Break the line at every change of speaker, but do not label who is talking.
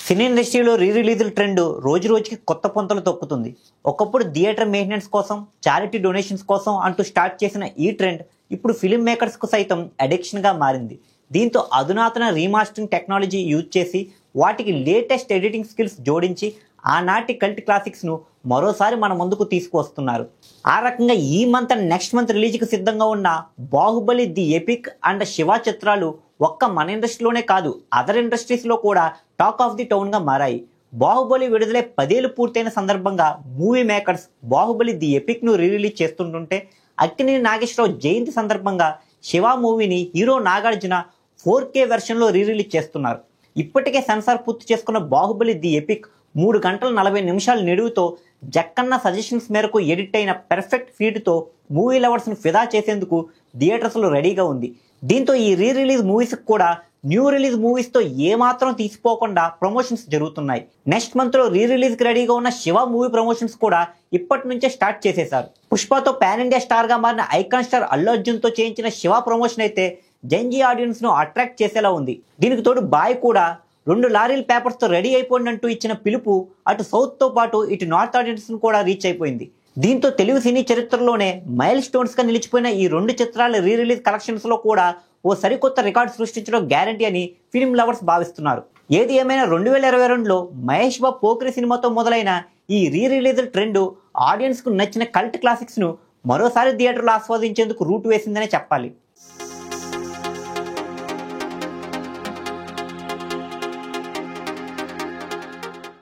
సినీ ఇండస్ట్రీలో రీ రిలీజుల ట్రెండ్ రోజు రోజుకి కొత్త పొంతలు తొక్కుతుంది. ఒకప్పుడు థియేటర్ మెయింటెనెన్స్ కోసం, చారిటీ డొనేషన్స్ కోసం అంటూ స్టార్ట్ చేసిన ఈ ట్రెండ్ ఇప్పుడు ఫిల్మ్ మేకర్స్కు సైతం అడిక్షన్గా మారింది. దీంతో అధునాతన రీమాస్టరింగ్ టెక్నాలజీ యూజ్ చేసి వాటికి లేటెస్ట్ ఎడిటింగ్ స్కిల్స్ జోడించి ఆనాటి కల్ట్ క్లాసిక్స్ను మరోసారి మన ముందుకు తీసుకువస్తున్నారు. ఆ రకంగా ఈ మంత్ అండ్ నెక్స్ట్ మంత్ రిలీజ్కి సిద్ధంగా ఉన్న Baahubali the epic and Shiva చిత్రాలు ఒక్క మన ఇండస్ట్రీలోనే కాదు, అదర్ ఇండస్ట్రీస్లో కూడా టాక్ ఆఫ్ ది టౌన్గా మారాయి. బాహుబలి విడుదలై 10 ఏళ్లు పూర్తయిన సందర్భంగా మూవీ మేకర్స్ బాహుబలి ది ఎపిక్ను రిలీజ్ చేస్తుంటుంటే, అక్కినేని నాగేశ్వరరావు జయంతి సందర్భంగా శివ మూవీని హీరో నాగార్జున 4K వెర్షన్లో రిలీజ్ చేస్తున్నారు. ఇప్పటికే సెన్సార్ పూర్తి చేసుకున్న బాహుబలి ది ఎపిక్ 3 గంటల 40 నిమిషాల నిడువుతో జక్కన్న సజెషన్స్ మేరకు ఎడిట్ అయిన పెర్ఫెక్ట్ ఫీడ్తో మూవీ లవర్స్ను ఫిదా చేసేందుకు థియేటర్స్లో రెడీగా ఉంది. దీంతో ఈ రిలీజ్ మూవీస్కి కూడా న్యూ రిలీజ్ మూవీస్తో ఏమాత్రం తీసిపోకుండా ప్రమోషన్స్ జరుగుతున్నాయి. నెక్స్ట్ మంత్లో రిలీజ్కి రెడీగా ఉన్న శివ మూవీ ప్రమోషన్స్ కూడా ఇప్పటి నుంచే స్టార్ట్ చేసేశారు. పుష్పతో పాన్ ఇండియా స్టార్గా మారిన ఐకాన్ స్టార్ అల్లు అర్జున్తో చేయించిన శివ ప్రమోషన్ అయితే జెన్జీ ఆడియన్స్ను అట్రాక్ట్ చేసేలా ఉంది. దీనికి తోడు బాయ్ కూడా 2 లారీల పేపర్స్తో రెడీ అయిపోయిందంటూ ఇచ్చిన పిలుపు అటు సౌత్తో పాటు ఇటు నార్త్ ఆడియన్స్ను కూడా రీచ్ అయిపోయింది. దీంతో తెలుగు సినీ చరిత్రలోనే మైల్ స్టోన్స్గా నిలిచిపోయిన ఈ 2 చిత్రాల రిలీజ్ కలెక్షన్స్లో కూడా ఓ సరికొత్త రికార్డు సృష్టించడం గ్యారంటీ అని ఫిల్మ్ లవర్స్ భావిస్తున్నారు. ఏది ఏమైనా 2022లో మహేష్ బాబు పోకిరి సినిమాతో మొదలైన ఈ రిలీజ్ ట్రెండ్ ఆడియన్స్కు నచ్చిన కల్ట్ క్లాసిక్స్ను మరోసారి థియేటర్లో ఆస్వాదించేందుకు రూట్ వేసిందనే చెప్పాలి.